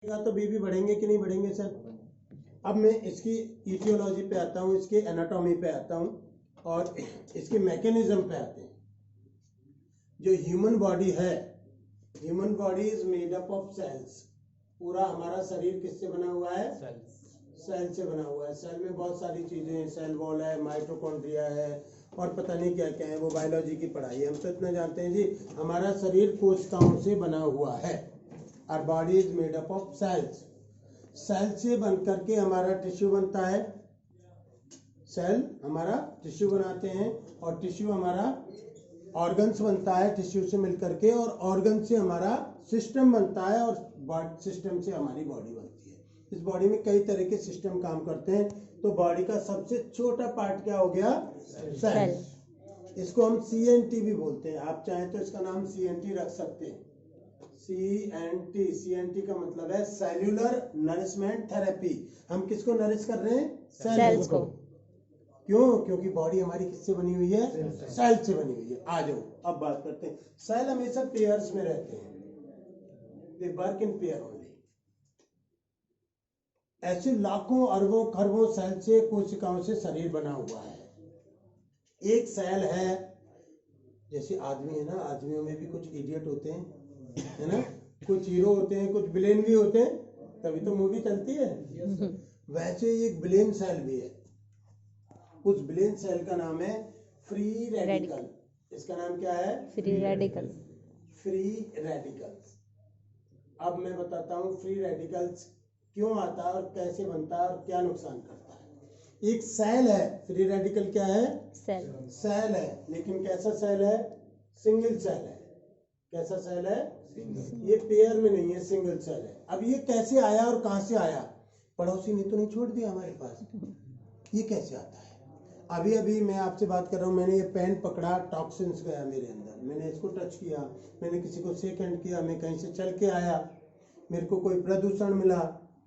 तो बेबी बढ़ेंगे कि नहीं बढ़ेंगे सर। अब मैं इसकी इटियोलॉजी पे आता हूँ, इसके एनाटॉमी पे आता हूँ और इसके मैकेनिज्म पे आते हैं। जो ह्यूमन बॉडी है, human body is made up of cells. पूरा हमारा शरीर किससे बना हुआ है? सेल से बना हुआ है। सेल में बहुत सारी चीजें हैं, सेल वॉल है, माइटोकॉन्ड्रिया है और पता नहीं क्या क्या है, वो बायोलॉजी की पढ़ाई है। हम तो इतना जानते हैं जी, हमारा शरीर कोशिकाओं से बना हुआ है। Our body is made up of cells. Cell से बन करके हमारा टिश्यू बनता है। सेल हमारा टिश्यू बनाते हैं और टिश्यू हमारा ऑर्गन्स बनता है टिश्यू से मिलकर के, और ऑर्गन से हमारा सिस्टम बनता है और सिस्टम से हमारी बॉडी बनती है। इस बॉडी में कई तरह के सिस्टम काम करते हैं। तो बॉडी का सबसे छोटा पार्ट क्या हो गया? सेल। इसको हम CNT भी बोलते हैं। आप चाहें तो इसका नाम CNT रख सकते हैं। CNT का मतलब है सेल्यूलर नरिशमेंट थेरेपी। हम किसको नरिश कर रहे हैं? सेल्स को। क्यों? क्योंकि बॉडी हमारी किससे बनी हुई है? सेल से बनी हुई है। आ जाओ अब बात करते हैं। सेल हमेशा पेयर्स में रहते हैं, they work in pair only. ऐसे लाखों अरबों खरबों सेल से, कोशिकाओं से शरीर बना हुआ है। एक सेल है, जैसे आदमी है ना, आदमियों में भी कुछ इडियट होते हैं, है ना, कुछ हीरो होते हैं, कुछ विलेन भी होते हैं, तभी तो मूवी चलती है। वैसे एक विलेन सेल भी है। उस विलेन सेल का नाम है फ्री रेडिकल। इसका नाम क्या है? Free radical. Free radicals. अब मैं बताता हूँ फ्री रेडिकल्स क्यों आता है और कैसे बनता है और क्या नुकसान करता है। एक सेल है, फ्री रेडिकल क्या है? सेल है, लेकिन कैसा सेल है? सिंगल सेल है। कैसा सेल है? ये पेयर में नहीं है, सिंगल सेल है। अब ये कैसे आया और कहां से आया? पड़ोसी ने तो नहीं छोड़ दिया हमारे पास। ये कैसे आता है? अभी अभी मैं आपसे बात कर रहा हूँ, मैंने ये पेन पकड़ा, टॉक्सिन्स गया मेरे अंदर, मैंने इसको टच किया, मैंने किसी को शेक हैंड किया, मैं कहीं से चल के आया, मेरे को कोई प्रदूषण मिला,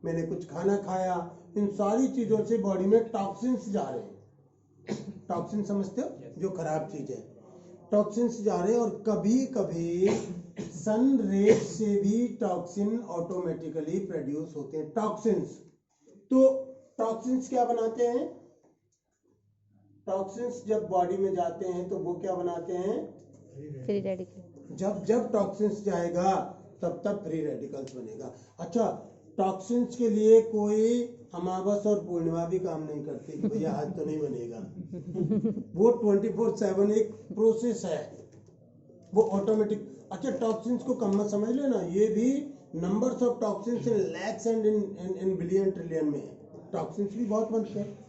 मैंने कुछ खाना खाया, इन सारी चीजों से बॉडी में टॉक्सिन्स जा रहे हैं। टॉक्सिन समझते हो? जो खराब चीज है, टॉक्सिन्स जा रहे हैं। और कभी कभी सन रेज से भी टॉक्सिन ऑटोमेटिकली प्रोड्यूस होते हैं। टॉक्सिन्स, तो टॉक्सिन्स क्या बनाते हैं? टॉक्सिन्स जब बॉडी में जाते हैं तो वो क्या बनाते हैं? Free radical. जब जब टॉक्सिन्स जाएगा तब तब फ्री रेडिकल्स बनेगा। अच्छा, टॉक्सिन्स के लिए कोई अमावस और पूर्णिमा भी काम नहीं करती कि भैया आज तो नहीं बनेगा। वो 24/7 एक प्रोसेस है, वो ऑटोमेटिक। अच्छा, टॉक्सिन्स को कम मत समझ लेना, ये भी numbers of toxins in lakhs and in billion trillion में है। टॉक्सिन्स भी बहुत बनते हैं।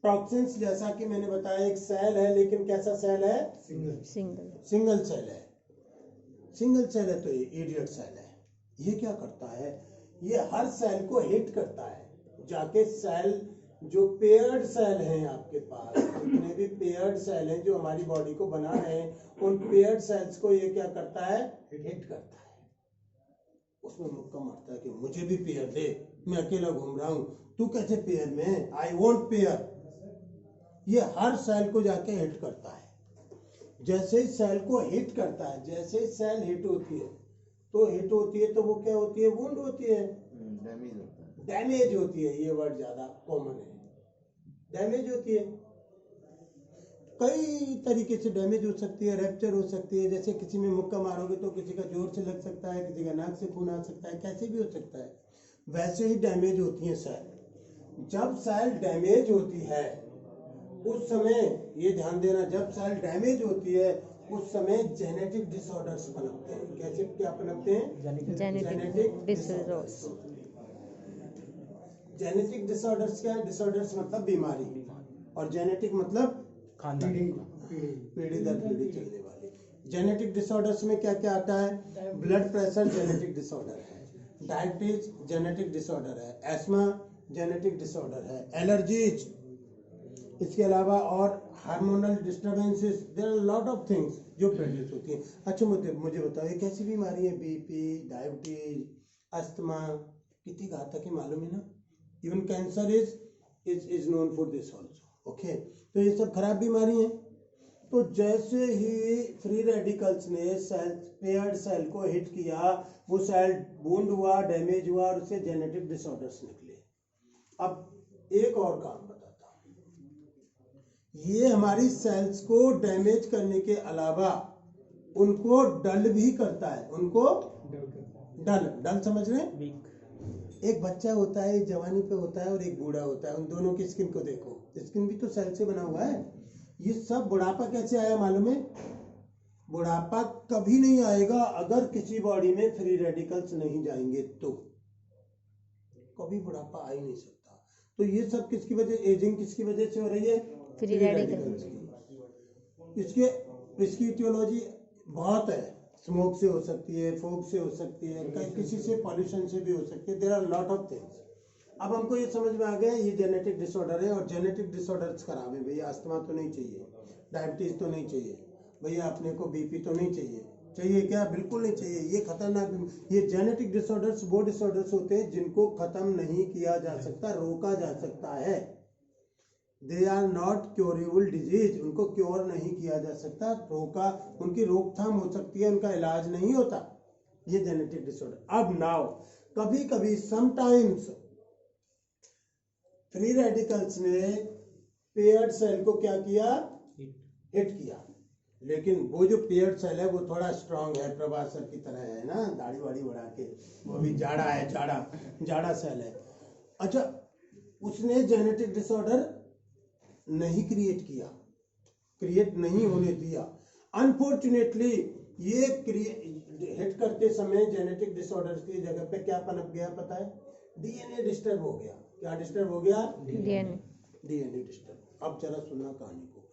टॉक्सिन्स जैसा कि मैंने बताया एक सेल है, लेकिन कैसा सेल है? सिंगल सेल है। सिंगल सेल है तो ये इडियट सेल है। ये क्या करता है? ये हर सेल को हिट करता है जाके। सेल जो पेयर्ड सेल हैं आपके पास, जितने भी पेयर्ड सेल हैं जो हमारी बॉडी को बना रहे हैं, उन पेयर्ड सेल्स को ये क्या करता है? हिट करता है। उसमें मुक्का मारता है कि मुझे भी पेयर दे, मैं अकेला घूम रहा हूं, तू कैसे पेयर में? I want pair. ये हर सेल को जाके हिट करता है। जैसे ही सेल को हिट करता है, जैसे ही सेल हिट होती है तो वो क्या होती है? वुंड होती है, डैमेज होती है। ये वर्ड ज्यादा कॉमन है, डैमेज होती है। कई तरीके से डैमेज हो सकती है, रैप्चर हो सकती है। जैसे किसी में मुक्का मारोगे तो किसी का जोर से लग सकता है, किसी का नाक से खून आ सकता है, कैसे भी हो सकता है। वैसे ही डैमेज होती है सेल। जब सेल डैमेज होती है उस समय, ये ध्यान देना, जब सेल डैमेज होती है उस समय जेनेटिक डिसऑर्डर्स पनपते हैं। कैसे क्या पनपते हैं? Genetic disorders. जेनेटिक डिसऑर्डर्स क्या है? डिसऑर्डर्स मतलब बीमारी, और जेनेटिक मतलब पीढ़ी दर पीढ़ी चलने वाली। जेनेटिक डिसऑर्डर्स में क्या क्या आता है? ब्लड प्रेशर जेनेटिक डिसऑर्डर है, डायबिटीज जेनेटिक डिसऑर्डर है, एस्मा जेनेटिक डिसऑर्डर है, एलर्जीज, इसके अलावा और hormonal disturbances, there are lot of things जो प्रोड्यूस होती हैं। अच्छा, मुझे बताओ, ये कैसी बीमारी है? बीपी, डायबिटीज, अस्थमा, कितनी घातक है मालूम है ना? Even cancer is known for this also. Okay, तो ये सब खराब बीमारी है। तो जैसे ही फ्री रेडिकल्स ने सेल पेयर्ड सेल को हिट किया, वो सेल वुंड हुआ, डैमेज हुआ और उससे जेनेटिक डिसऑर्डर्स निकले। अब एक और काम बताता हूं, ये हमारी सेल्स को डैमेज करने के अलावा उनको डल भी करता है। उनको डल समझ रहे हैं? एक बच्चा होता है, जवानी पे होता है और एक बूढ़ा होता है, उन दोनों की स्किन को देखो, स्किन भी तो सेल से बना हुआ है। ये सब बुढ़ापा कैसे आया मालूम है? बुढ़ापा कभी नहीं आएगा अगर किसी बॉडी में फ्री रेडिकल्स नहीं जाएंगे, तो कभी बुढ़ापा आ ही नहीं सकता। तो ये सब किसकी वजह, एजिंग किसकी वजह से हो रही है? फ्री रेडिकल्स की। इसकी इटियोलॉजी बहुत है, स्मोक से हो सकती है, फोग से हो सकती है, किसी से पॉल्यूशन से भी हो सकती है, there are lot of things. अब हमको ये समझ में आ गया ये जेनेटिक डिसऑर्डर है, और जेनेटिक डिसऑर्डर्स खराब है भैया। अस्थमा तो नहीं चाहिए, डायबिटीज तो नहीं चाहिए भैया, अपने को बीपी तो नहीं चाहिए। चाहिए क्या? बिल्कुल नहीं चाहिए। ये खतरनाक, ये जेनेटिक डिसऑर्डर्स वो डिसऑर्डर्स होते हैं जिनको खत्म नहीं किया जा सकता, रोका जा सकता है। They are not curable disease, उनको क्योर नहीं किया जा सकता, रोका, उनकी रोकथाम हो सकती है, उनका इलाज नहीं होता, ये जेनेटिक डिसऑर्डर। अब नाउ कभी कभी समटाइम्स फ्री रेडिकल्स ने पेयर्ड सेल को क्या किया? हिट किया। लेकिन वो जो पेयर्ड सेल है वो थोड़ा स्ट्रांग है, प्रभास सर की तरह है ना, दाढ़ी वाड़ी बढ़ा के, वो भी जाड़ा है, जाड़ा सेल है। अच्छा, उसने जेनेटिक डिसऑर्डर नहीं क्रिएट नहीं होने दिया। अनफॉर्चुनेटली ये हिट करते समय जेनेटिक डिसऑर्डर की जगह पे क्या पनप गया पता है? डीएनए डिस्टर्ब हो गया। क्या डिस्टर्ब हो गया? DNA disturb. अब जरा सुनना कहानी को।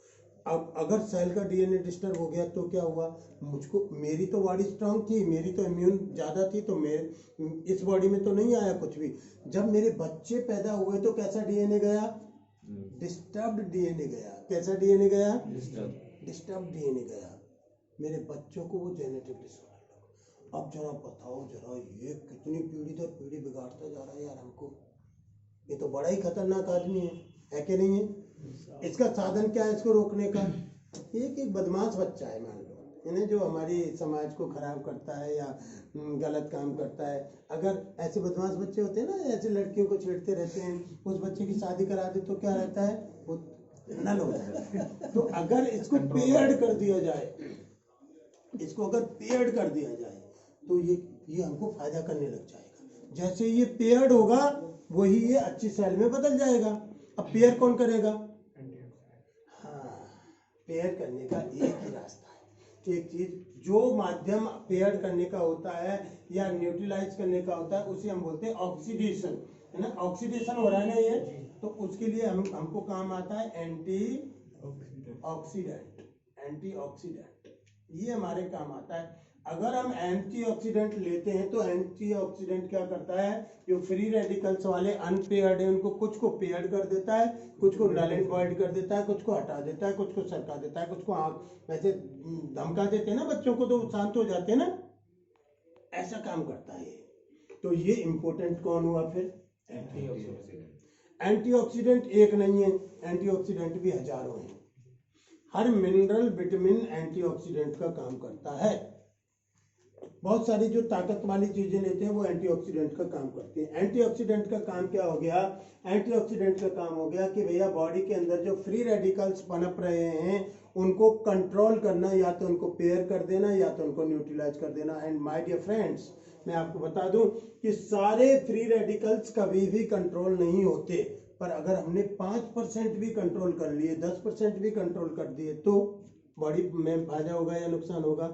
अब अगर सेल का डीएनए डिस्टर्ब हो गया तो क्या हुआ? मुझको, मेरी तो बॉडी स्ट्रांग थी, मेरी तो इम्यून ज्यादा थी, तो मेरे इस बॉडी में तो नहीं आया कुछ भी। जब मेरे बच्चे पैदा हुए तो कैसा डीएनए गया? डिस्टर्ब्ड डीएनए गया। कैसा डीएनए गया? डिस्टर्ब्ड डीएनए गया। मेरे बच्चों को वो जेनेटिक डिसऑर्डर लगा। अब जरा बताओ, जरा ये कितनी पीढ़ी दर पीढ़ी बिगाड़ता जा रहा है यार हमको। ये तो बड़ा ही खतरनाक आदमी है कि नहीं है? इसका साधन क्या है इसको रोकने का? एक बदमाश बच्चा है मान लो, इन्हें जो हमारी समाज को खराब करता है या गलत काम करता है। अगर ऐसे बदमाश बच्चे होते हैं ना, ऐसे लड़कियों को छेड़ते रहते हैं, उस बच्चे की शादी करा दे तो क्या रहता है? वो नल हो जाता है। तो अगर इसको पेयर्ड कर दिया जाए, इसको अगर पेयर्ड कर दिया जाए तो ये हमको फायदा करने लग जाएगा। जैसे ये पेयर्ड होगा वही ये अच्छी सेल में बदल जाएगा। अब पेयर कौन करेगा? हाँ, पेयर करने का एक ही रास्ता है। एक चीज जो माध्यम पेयर करने का होता है या न्यूट्रलाइज करने का होता है उसे हम बोलते हैं ऑक्सीडेशन, है ना? ऑक्सीडेशन हो रहा है ना ये, तो उसके लिए हमको काम आता है एंटी ऑक्सीडेंट। ये हमारे काम आता है। अगर हम एंटीऑक्सीडेंट लेते हैं तो एंटीऑक्सीडेंट क्या करता है? जो फ्री रेडिकल्स वाले अनपेयर्ड है उनको कुछ को पेयर्ड कर देता है, कुछ को नल एंड वॉइड कर देता है, कुछ को हटा देता है, कुछ को सरका देता है, कुछ को आंख वैसे धमका देते हैं ना बच्चों को तो शांत हो जाते हैं ना, ऐसा काम करता है। तो ये इंपॉर्टेंट कौन हुआ फिर? एंटीऑक्सीडेंट एक नहीं है, एंटीऑक्सीडेंट भी हजारों हैं। हर मिनरल विटामिन एंटीऑक्सीडेंट का काम करता है। बहुत सारी जो ताकत वाली चीजें लेते हैं वो एंटीऑक्सीडेंट का काम करती हैं। एंटीऑक्सीडेंट का काम क्या हो गया? एंटीऑक्सीडेंट का काम हो गया कि भैया बॉडी के अंदर जो फ्री रेडिकल्स पनप रहे हैं उनको कंट्रोल करना, या तो उनको पेयर कर देना या तो उनको न्यूट्रलाइज कर देना। एंड माय डियर फ्रेंड्स, मैं आपको बता दूं कि सारे फ्री रेडिकल्स कभी भी कंट्रोल नहीं होते, पर अगर हमने 5% भी कंट्रोल कर लिए, 10% भी कंट्रोल कर दिए तो बॉडी में फायदा होगा या नुकसान होगा?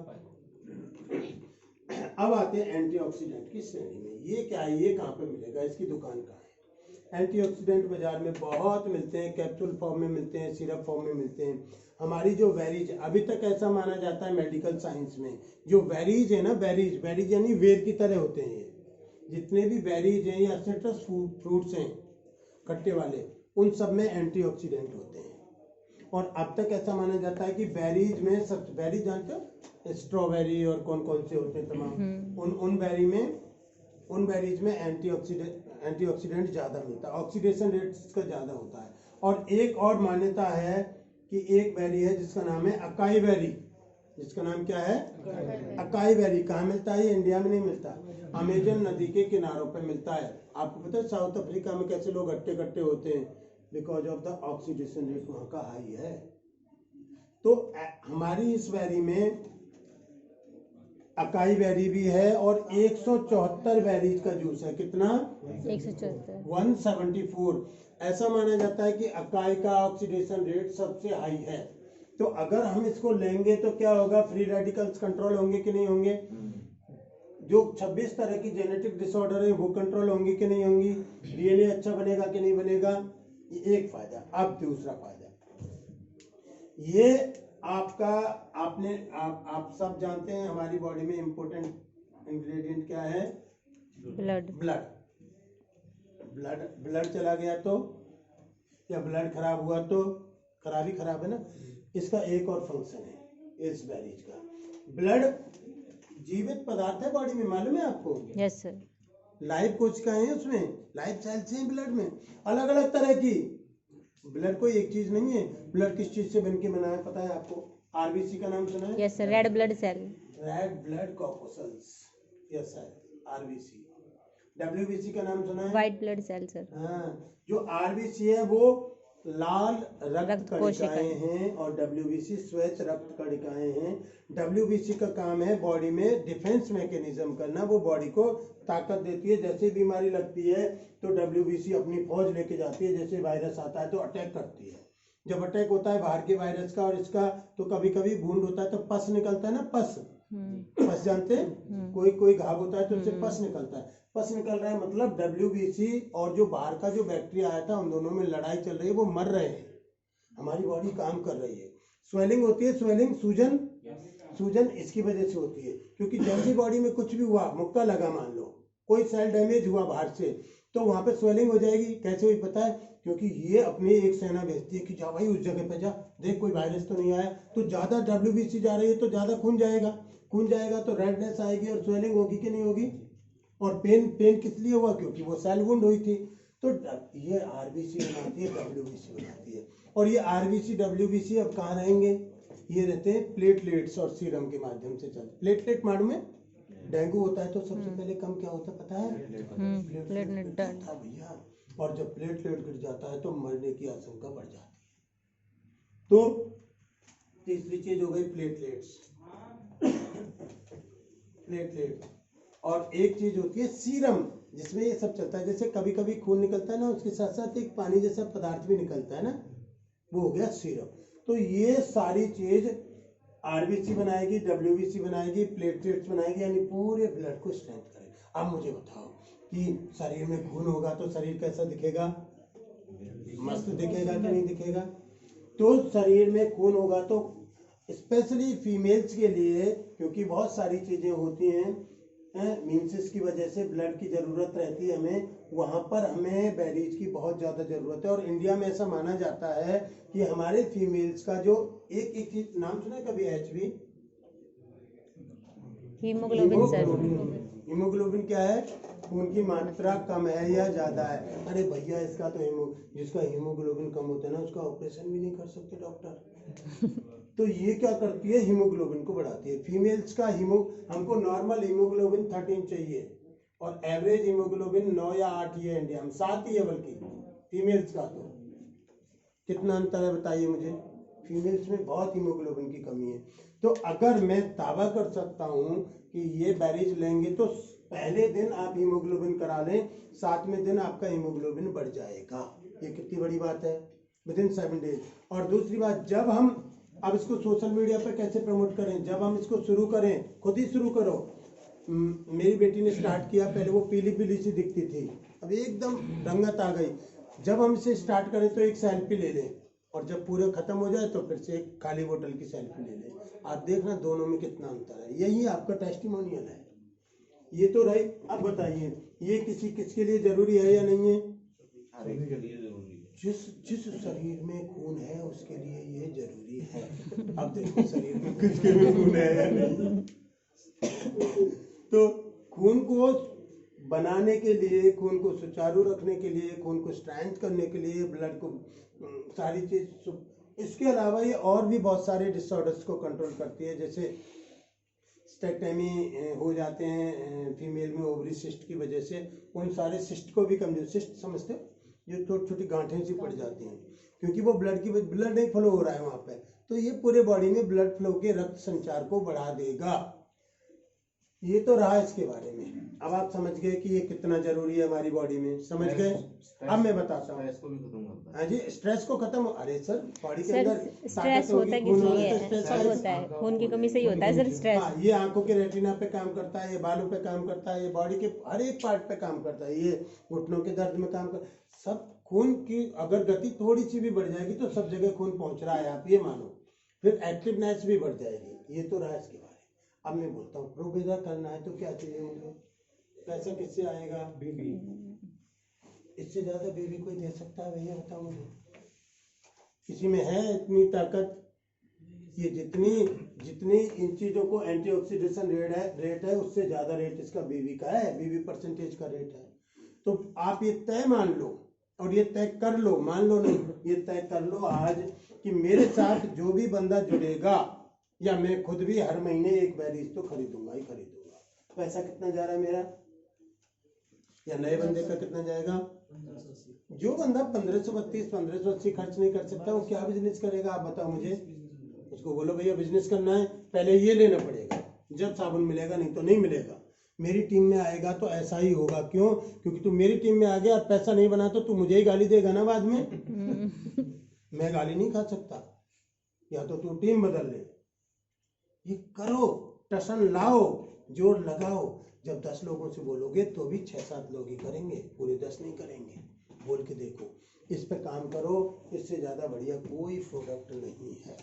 अब आते हैं एंटीऑक्सीडेंट की श्रेणी में। ये क्या है? ये कहाँ पे मिलेगा? इसकी दुकान कहाँ है? एंटीऑक्सीडेंट बाजार में बहुत मिलते हैं, कैप्सूल फॉर्म में मिलते हैं, सिरप फॉर्म में मिलते हैं। हमारी जो वेरीज, अभी तक ऐसा माना जाता है मेडिकल साइंस में, जो वेरीज है ना, वेरीज यानी वेर की तरह होते हैं। जितने भी वेरीज हैं या सिट्रस फ्रूट्स हैं खट्टे वाले, उन सब में एंटीऑक्सीडेंट होते हैं। और अब तक ऐसा माना जाता है कि बेरीज में सब, बेरीज जानते हो, स्ट्रॉबेरी और कौन कौन से होते हैं तमाम, उन बेरीज में एंटीऑक्सीडेंट ज्यादा मिलता है, ऑक्सीडेशन रेट इसका ज्यादा होता है। और एक और मान्यता है कि एक बेरी है जिसका नाम है अकाई बेरी। जिसका नाम क्या है? Acai berry. कहाँ मिलता है? इंडिया में नहीं मिलता, अमेजन नदी के किनारों पे मिलता है। आपको पता है साउथ अफ्रीका में कैसे लोग हट्टे कट्टे होते हैं? Because of the oxidation rate वहां का हाई है। तो हमारी इस बेरी में अकाई बेरी भी है और 174 बेरीज का जूस है। कितना? 174। ऐसा माना जाता है कि अकाई का ऑक्सीडेशन रेट सबसे हाई है। तो अगर हम इसको लेंगे तो क्या होगा? फ्री रेडिकल्स कंट्रोल होंगे कि नहीं होंगे? जो 26 तरह की जेनेटिक डिसऑर्डर है वो कंट्रोल होंगी कि नहीं होंगी? डीएनए अच्छा बनेगा कि नहीं बनेगा? ये एक फायदा। अब दूसरा फायदा, ये आपका आप सब जानते हैं हमारी बॉडी में इंपॉर्टेंट इंग्रेडिएंट क्या है? ब्लड। ब्लड चला गया तो, या ब्लड खराब हुआ तो, खराब ही खराब है ना। इसका एक और फंक्शन है इस बेरीज का। ब्लड जीवित पदार्थ है बॉडी में, मालूम है आपको? Yes sir. लाइव कोशिकाएं हैं उसमें, लाइव सेल्स हैं ब्लड में, अलग अलग तरह की। ब्लड कोई एक चीज नहीं है। ब्लड किस चीज से बनके बना है पता है आपको? आरबीसी का नाम सुना है? Yes sir, red blood cell. Red blood corpuscles, yes sir, RBC. WBC का नाम सुना है? White blood cell sir. हाँ, जो आरबीसी है वो लाल रक्त कणिकाएं हैं और डब्ल्यूबीसी श्वेत रक्त कणिकाएं हैं। डब्ल्यूबीसी का काम है बॉडी में डिफेंस मैकेनिज्म करना, वो बॉडी को ताकत देती है। जैसे बीमारी लगती है तो डब्ल्यूबीसी अपनी फौज लेके जाती है। जैसे वायरस आता है तो अटैक करती है। जब अटैक होता है बाहर के वायरस का और इसका, तो कभी कभी वुंड होता है तो पस निकलता है ना, पस। पस जानते हैं? कोई घाव होता है तो उससे पस निकलता है। पस निकल रहा है मतलब डब्ल्यूबीसी और जो बाहर का जो बैक्टीरिया आया था उन दोनों में लड़ाई चल रही है, वो मर रहे हैं। हमारी बॉडी काम कर रही है। स्वेलिंग होती है, स्वेलिंग सूजन इसकी वजह से होती है, क्योंकि जैसी बॉडी में कुछ भी हुआ, मुक्का लगा मान लो, कोई सेल डैमेज हुआ बाहर से, तो वहां पे स्वेलिंग हो जाएगी। कैसे हुई पता है? क्योंकि ये अपनी एक सेना भेजती है कि जा भाई उस जगह पे जा, देख कोई वायरस तो नहीं आया। तो ज्यादा डब्ल्यूबीसी जा रही है तो ज्यादा खून जाएगा तो रेडनेस आएगी और स्वेलिंग होगी कि नहीं होगी? और पेन किस लिए हुआ? क्योंकि वो सेल वुंड हुई थी। तो ये आरबीसी बनाती है, डब्ल्यूबीसी बनाती है। और ये आरबीसी डब्ल्यूबीसी अब कहाँ रहेंगे? ये रहते हैं प्लेटलेट्स और सीरम के माध्यम से चलते। प्लेटलेट मालूम है? डेंगू होता है तो सबसे पहले कम क्या होता है पता है? प्लेटलेट था भैया। और जब प्लेटलेट गिर जाता है तो मरने की आशंका बढ़ जाती है। तो तीसरी चीज हो गई प्लेटलेट्स। और एक चीज होती है सीरम, जिसमें ये सब चलता है। जैसे कभी कभी खून निकलता है ना, उसके साथ साथ एक पानी जैसा पदार्थ भी निकलता है ना, वो हो गया सीरम। तो ये सारी चीज आरबीसी बनाएगी, डब्ल्यूबीसी बनाएगी, प्लेटलेट्स बनाएगी, यानी पूरे ब्लड को स्ट्रेंथ करेगी। अब मुझे बताओ कि शरीर में खून होगा तो शरीर कैसा दिखेगा? मस्त दिखेगा कि नहीं दिखेगा? तो शरीर में खून होगा तो स्पेशली फीमेल्स के लिए, क्योंकि बहुत सारी चीजें होती हैं, मींसेस की वजह से ब्लड की जरूरत रहती है हमें, वहां पर हमें बेरीज की बहुत ज्यादा जरूरत है। और इंडिया में ऐसा माना जाता है कि हमारे फीमेल्स का जो एक चीज नाम सुना है कभी? HB, haemoglobin sir. हीमोग्लोबिन क्या है? खून की मात्रा कम है या ज्यादा है? अरे भैया इसका तो जिसका हीमोग्लोबिन कम होता है ना, उसका ऑपरेशन भी नहीं कर सकते डॉक्टर। तो ये क्या करती है? हीमोग्लोबिन को बढ़ाती है। फीमेल्स का हमको नॉर्मल हीमोग्लोबिन 13 चाहिए और एवरेज हीमोग्लोबिन 9 या 8 ही है इंडिया में, 7 ही है बल्कि फीमेल्स का। तो कितना अंतर है बताइए मुझे? फीमेल्स में बहुत हीमोग्लोबिन की कमी है। तो अगर मैं दावा कर सकता हूं कि ये बेरीज लेंगे तो पहले दिन आप हीमोग्लोबिन करा लें, 7वें दिन आपका हीमोग्लोबिन बढ़ जाएगा। ये कितनी बड़ी बात है? Within 7 days. और दूसरी बात, जब हम अब इसको सोशल मीडिया पर कैसे प्रमोट करें? जब हम इसको शुरू करें, खुद ही शुरू करो। मेरी बेटी ने स्टार्ट किया, पहले वो पीली पीली सी दिखती थी, अब एकदम रंगत आ गई। जब हम इसे स्टार्ट करें तो एक सेल्फी ले लें, और जब पूरा खत्म हो जाए तो फिर से एक खाली बोतल की सेल्फी ले लें। आप देखना दोनों में कितना अंतर है। यही आपका टेस्टिमोनियल है। ये तो रही। अब बताइए ये किसके लिए जरूरी है या नहीं है? के लिए जरूरी है। जिस शरीर में खून है उसके लिए ये जरूरी है। अब देखो शरीर में किसके में खून है या नहीं। तो खून को बनाने के लिए, खून को सुचारू रखने के लिए, खून को स्ट्रेंथ करने के लिए, ब्लड को सारी चीज इसके अलावा ये और भी बहुत सारे डिसऑर्डर्स को कंट्रोल करती है, जैसे स्टेक्टेमी हो जाते हैं फीमेल में ओवरी सिस्ट की वजह से, उन सारे सिस्ट को भी कमजोर, सिस्ट समझते हो, जो छोटी छोटी गांठें सी पड़ जाती हैं, क्योंकि वो ब्लड नहीं फ्लो हो रहा है वहाँ पे, तो ये पूरे बॉडी में ब्लड फ्लो के रक्त संचार को बढ़ा देगा। ये तो रहा इसके बारे में। अब आप समझ गए कि ये कितना जरूरी है हमारी बॉडी में, समझ गए। अब मैं बताता हूँ। स्ट्रेस को भी खत्म करता है। हाँ जी, स्ट्रेस को खत्म, अरे सर बॉडी के सर अंदर स्ट्रेस होता है किस लिए? सब होता है, खून की कमी से ही होता है सर स्ट्रेस। हाँ, ये आंखों के रेटिना पे काम करता है, ये बालों पे काम करता है, ये बॉडी के हर एक पार्ट पे काम करता है, ये घुटनों के दर्द में काम कर, सब खून की अगर गति थोड़ी सी भी बढ़ जाएगी तो सब जगह खून पहुंच रहा है, आप ये मानो, फिर एक्टिवनेस भी बढ़ जाएगी। ये तो रहा इसके बारे में। अब मैं बोलता हूँ प्रोबेदा करना है तो क्या चाहिए मुझे, पैसा किससे आएगा? बेबी। इससे ज्यादा बेबी कोई दे सकता है भैया, बताओ मुझे, किसी में है इतनी ताकत? ये जितनी इन चीजों को एंटीऑक्सीडेशन रेट है उससे ज्यादा रेट इसका बेबी का है, बेबी परसेंटेज का रेट है। तो आप ये तय मान लो और ये तय कर लो, मान लो नहीं, ये तय कर लो आज कि मेरे साथ जो भी बंदा जुड़ेगा, या मैं खुद भी हर महीने एक बैरीज तो खरीदूंगा ही खरीदूंगा। पैसा कितना जा रहा है मेरा, या नए बंदे का कितना जाएगा? जो बंदा 1532 1580 खर्च नहीं कर सकता वो क्या बिजनेस करेगा? आप बताओ मुझे। उसको बोलो भैया बिजनेस करना है, पहले ये लेना पड़ेगा, जब साबुन मिलेगा, नहीं तो नहीं मिलेगा। मेरी टीम में आएगा तो ऐसा ही होगा। क्यों? क्योंकि तू मेरी टीम में आ गया और पैसा नहीं बना तो तू मुझे ही गाली देगा ना बाद में। मैं गाली नहीं खा सकता, या तो तू टीम बदल ले। ये करो, टसन लाओ, जोर लगाओ। जब 10 लोगों से बोलोगे तो भी 6-7 लोग ही करेंगे, पूरे 10 नहीं करेंगे। बोल के देखो, इस पे काम करो। इससे ज्यादा बढ़िया कोई प्रोडक्ट नहीं है,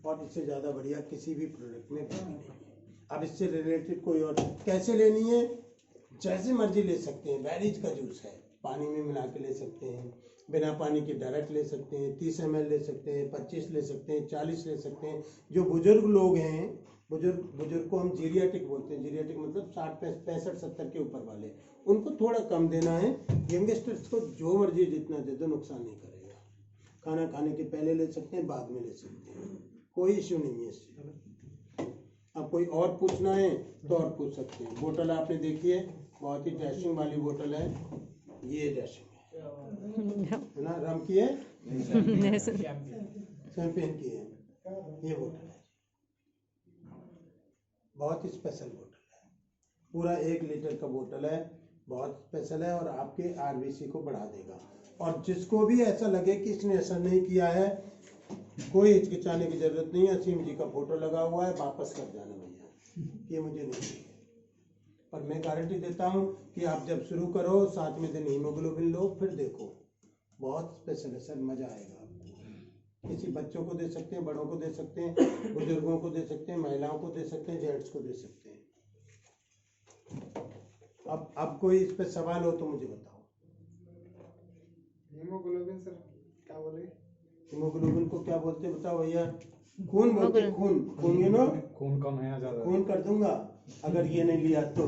और इससे ज्यादा बढ़िया किसी भी प्रोडक्ट में भी नहीं है। अब इससे रिलेटेड कोई और कैसे लेनी है, जैसे मर्जी ले सकते हैं। बैरीज का जूस है, पानी में मिला के ले सकते हैं, बिना पानी के डायरेक्ट ले सकते हैं, 30 ml ले सकते हैं, 25 ले सकते हैं, 40 ले सकते हैं। जो बुजुर्ग लोग हैं, बुजुर्ग को हम जीरियाटिक बोलते हैं, जीरियाटिक मतलब 60 65 70 के ऊपर वाले, उनको थोड़ा कम देना है। यंगस्टर्स को जो मर्जी जितना दे दो नुकसान नहीं करेगा। खाना खाने के पहले ले सकते हैं, बाद में ले सकते हैं, कोई इश्यू नहीं है इससे। अब कोई और पूछना है तो और पूछ सकते हैं। बोतल आपने देखी है, बहुत ही डैशिंग वाली बोतल है, ये डैशिंग है ना, रम की है, शैंपेन की है, ये बोतल है, बहुत ही स्पेशल बोतल है, पूरा 1 लीटर का बोतल है, बहुत स्पेशल है और आपके आरबीसी को बढ़ा देगा। और जिसको भी ऐसा लगे कि इसने असर नहीं किया है, कोई हिचकिचाने की जरूरत नहीं है। असीम जी का फोटो लगा हुआ है, वापस कर जाना भैया, ये मुझे नहीं चाहिए। और मैं गारंटी देता हूँ कि आप जब शुरू करो 7वें दिन हीमोग्लोबिन लो, फिर देखो बहुत स्पेशल है सर, मजा आएगा आपको। किसी बच्चों को दे सकते हैं, बड़ों को दे सकते हैं, बुजुर्गों को दे सकते हैं, महिलाओं को दे सकते हैं, जेंट्स को दे सकते हैं। अब कोई इस पे सवाल हो तो मुझे बताओ। हीमोग्लोबिन सर क्या बोले? हीमोग्लोबिन को क्या बोलते हैं बताओ भैया? खून बोलते हैं, खून यू नो, खून कम है ज्यादा? खून कर दूंगा अगर ये नहीं लिया तो।